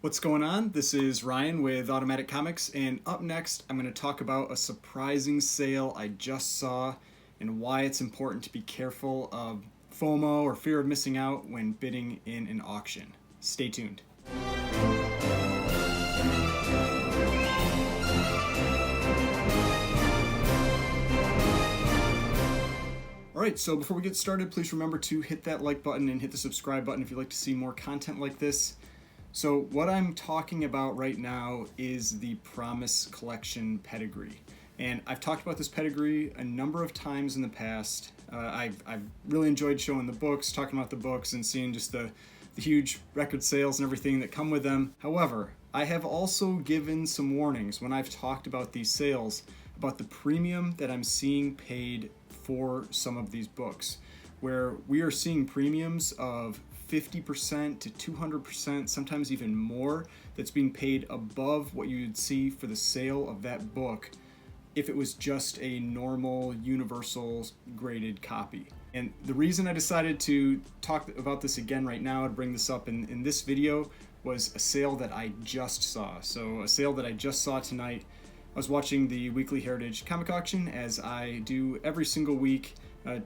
What's going on? This is Ryan with Automatic Comics, and up next I'm going to talk about a surprising sale I just saw and why it's important to be careful of FOMO or fear of missing out when bidding in an auction. Stay tuned. Alright, so before we get started, please remember to hit that like button and hit the subscribe button if you'd like to see more content like this. So what I'm talking about right now is the Promise Collection Pedigree. And I've talked about this pedigree a number of times in the past. I've really enjoyed showing the books, talking about the books, and seeing just the huge record sales and everything that come with them. However, I have also given some warnings when I've talked about these sales about the premium that I'm seeing paid for some of these books, where we are seeing premiums of 50% to 200%, sometimes even more, that's being paid above what you'd see for the sale of that book if it was just a normal universal graded copy. And the reason I decided to talk about this again right now and bring this up in this video was a sale that I just saw. So a sale that I just saw tonight. I was watching the weekly Heritage comic auction, as I do every single week,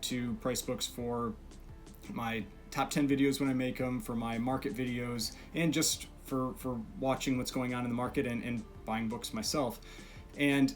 to price books for my top 10 videos when I make them, for my market videos, and just for watching what's going on in the market and buying books myself. And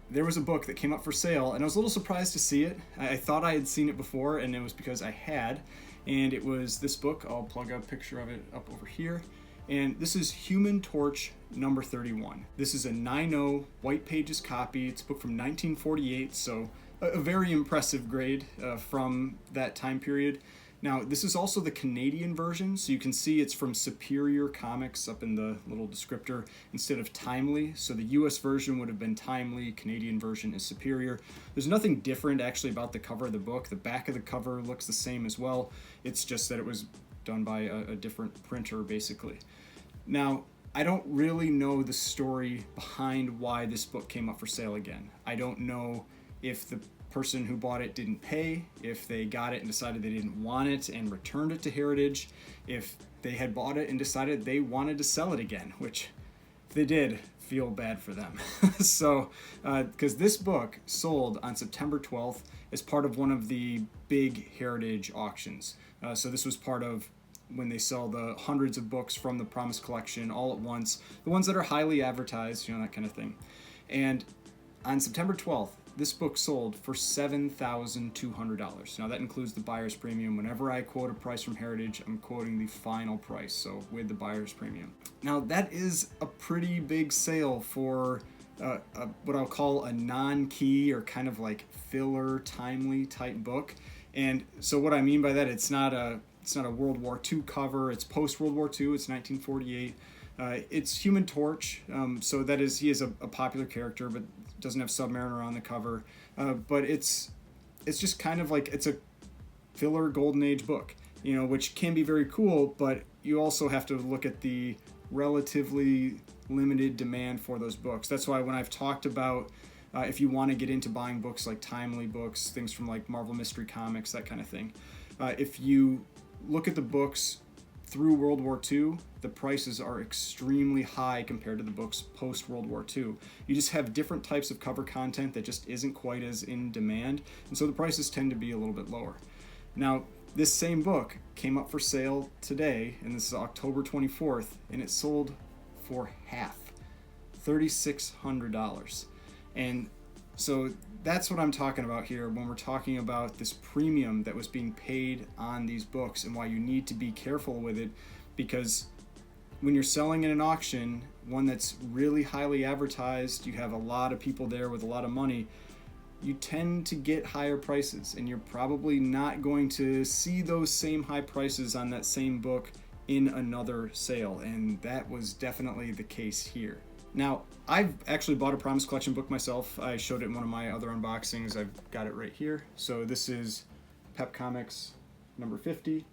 there was a book that came up for sale, and I was a little surprised to see it. I thought I had seen it before, and it was because I had, and it was this book. I'll plug a picture of it up over here. And this is Human Torch number 31. This is a 9.0 white pages copy. It's a book from 1948, so a very impressive grade from that time period. Now, this is also the Canadian version, so you can see it's from Superior Comics up in the little descriptor instead of Timely. So the US version would have been Timely, Canadian version is Superior. There's nothing different actually about the cover of the book. The back of the cover looks the same as well. It's just that it was done by a different printer, basically. Now, I don't really know the story behind why this book came up for sale again. I don't know if the person who bought it didn't pay, if they got it and decided they didn't want it and returned it to Heritage, if they had bought it and decided they wanted to sell it again, which if they did, feel bad for them. So, because this book sold on September 12th as part of one of the big Heritage auctions. So this was part of when they sell the hundreds of books from the Promise Collection all at once, the ones that are highly advertised, that kind of thing. And on September 12th, this book sold for $7,200. Now that includes the buyer's premium. Whenever I quote a price from Heritage, I'm quoting the final price, so with the buyer's premium. Now that is a pretty big sale for what I'll call a non-key or kind of like filler, timely type book. And so what I mean by that, it's not a World War II cover. It's post-World War II. It's 1948. It's Human Torch, so that is, he is a popular character, but doesn't have Submariner on the cover. But it's just kind of like, it's a filler Golden Age book, which can be very cool, but you also have to look at the relatively limited demand for those books. That's why when I've talked about if you want to get into buying books like Timely books, things from like Marvel Mystery Comics, that kind of thing, if you look at the books through World War II, the prices are extremely high compared to the books post-World War II. You just have different types of cover content that just isn't quite as in demand, and so the prices tend to be a little bit lower. Now, this same book came up for sale today, and this is October 24th, and it sold for half, $3,600. And so that's what I'm talking about here when we're talking about this premium that was being paid on these books and why you need to be careful with it, because when you're selling in an auction, one that's really highly advertised, you have a lot of people there with a lot of money, you tend to get higher prices, and you're probably not going to see those same high prices on that same book in another sale, and that was definitely the case here. Now, I've actually bought a Promise Collection book myself. I showed it in one of my other unboxings. I've got it right here. So this is Pep Comics number 50,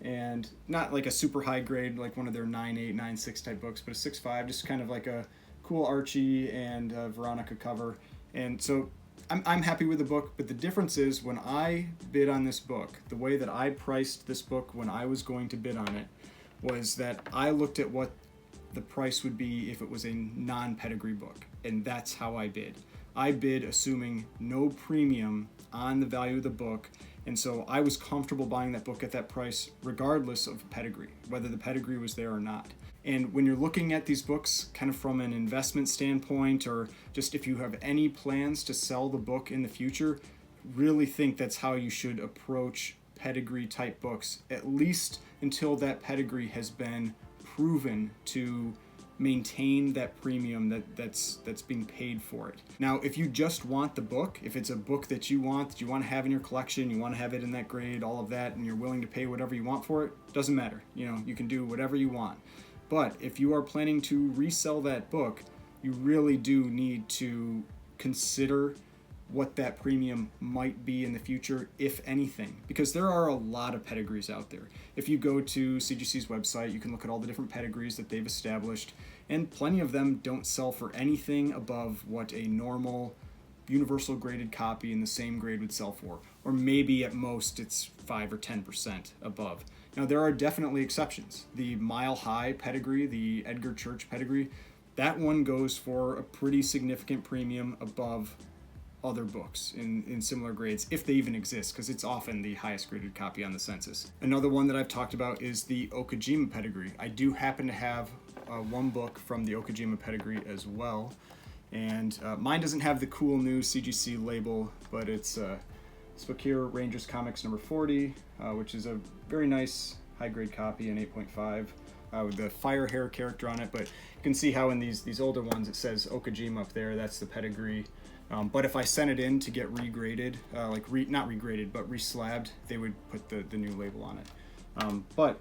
and not like a super high grade, like one of their 9.8, 9.6 type books, but a 6.5, just kind of like a cool Archie and Veronica cover. And so I'm happy with the book, but the difference is when I bid on this book, the way that I priced this book when I was going to bid on it was that I looked at what the price would be if it was a non-pedigree book. And that's how I bid. I bid assuming no premium on the value of the book, and so I was comfortable buying that book at that price regardless of pedigree, whether the pedigree was there or not. And when you're looking at these books kind of from an investment standpoint, or just if you have any plans to sell the book in the future, really think that's how you should approach pedigree type books, at least until that pedigree has been proven to maintain that premium that's being paid for it. Now, if you just want the book, if it's a book that you want to have in your collection, you want to have it in that grade, all of that, and you're willing to pay whatever you want for it, doesn't matter. You can do whatever you want. But if you are planning to resell that book, you really do need to consider what that premium might be in the future, if anything, because there are a lot of pedigrees out there. If you go to CGC's website, you can look at all the different pedigrees that they've established, and plenty of them don't sell for anything above what a normal universal graded copy in the same grade would sell for, or maybe at most it's 5 or 10% above. Now, there are definitely exceptions. The Mile High pedigree, the Edgar Church pedigree, that one goes for a pretty significant premium above other books in similar grades, if they even exist, because it's often the highest graded copy on the census. Another one that I've talked about is the Okajima pedigree. I do happen to have one book from the Okajima pedigree as well, and mine doesn't have the cool new CGC label, but it's Spokane Rangers Comics number 40, which is a very nice high-grade copy in 8.5 with the fire hair character on it, but you can see how in these older ones it says Okajima up there. That's the pedigree. But if I sent it in to get regraded, not regraded, but reslabbed, they would put the new label on it. But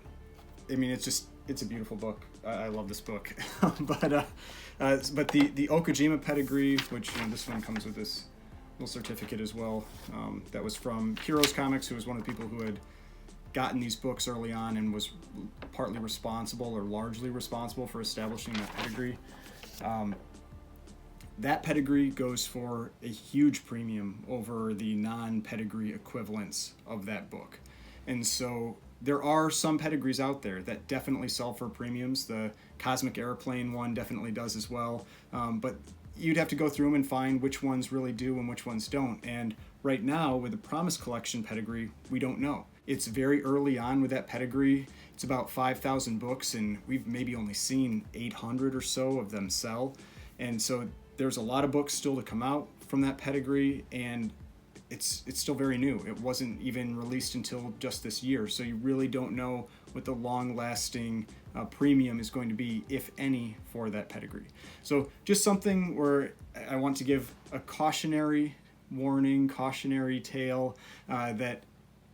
I mean, it's a beautiful book. I love this book. but the Okajima pedigree, which this one comes with this little certificate as well, that was from Heroes Comics, who was one of the people who had gotten these books early on and was partly responsible or largely responsible for establishing that pedigree. That pedigree goes for a huge premium over the non-pedigree equivalents of that book. And so there are some pedigrees out there that definitely sell for premiums. The Cosmic Airplane one definitely does as well. But you'd have to go through them and find which ones really do and which ones don't. And right now, with the Promise Collection pedigree, we don't know. It's very early on with that pedigree. It's about 5,000 books, and we've maybe only seen 800 or so of them sell. And so there's a lot of books still to come out from that pedigree, and it's still very new. It wasn't even released until just this year, so you really don't know what the long-lasting premium is going to be, if any, for that pedigree. So just something where I want to give a cautionary warning, cautionary tale, that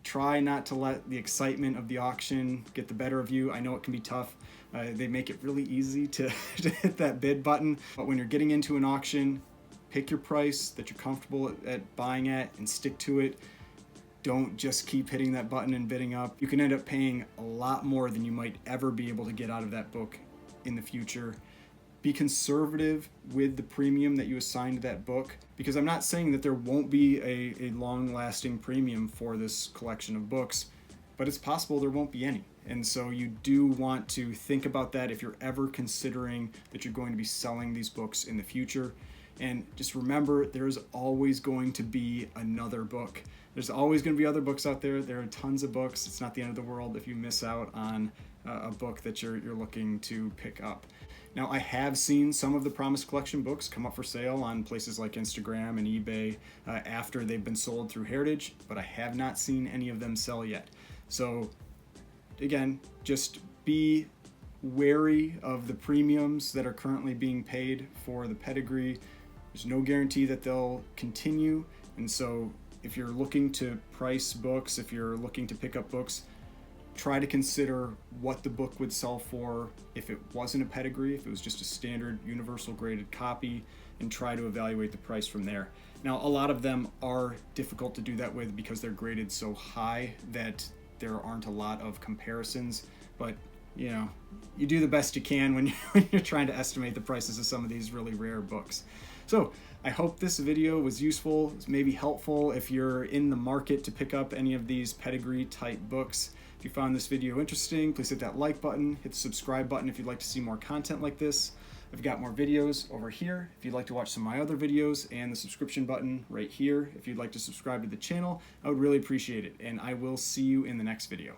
try not to let the excitement of the auction get the better of you. I know it can be tough. They make it really easy to hit that bid button. But when you're getting into an auction, pick your price that you're comfortable at buying at and stick to it. Don't just keep hitting that button and bidding up. You can end up paying a lot more than you might ever be able to get out of that book in the future. Be conservative with the premium that you assign to that book, because I'm not saying that there won't be a long-lasting premium for this collection of books, but it's possible there won't be any. And so you do want to think about that if you're ever considering that you're going to be selling these books in the future. And just remember, there's always going to be another book. There's always going to be other books out there. There are tons of books. It's not the end of the world if you miss out on a book that you're looking to pick up. Now, I have seen some of the Promise Collection books come up for sale on places like Instagram and eBay after they've been sold through Heritage, but I have not seen any of them sell yet. So again, just be wary of the premiums that are currently being paid for the pedigree. There's no guarantee that they'll continue, and so if you're looking to price books, if you're looking to pick up books, try to consider what the book would sell for if it wasn't a pedigree, if it was just a standard universal graded copy, and try to evaluate the price from there. Now, a lot of them are difficult to do that with because they're graded so high that there aren't a lot of comparisons, but you do the best you can when you're trying to estimate the prices of some of these really rare books. So I hope this video was useful, maybe helpful if you're in the market to pick up any of these pedigree type books. If If you found this video interesting, please hit that like button, hit the subscribe button if you'd like to see more content like this. I've got more videos over here if you'd like to watch some of my other videos, and the subscription button right here if you'd like to subscribe to the channel. I would really appreciate it, and I will see you in the next video.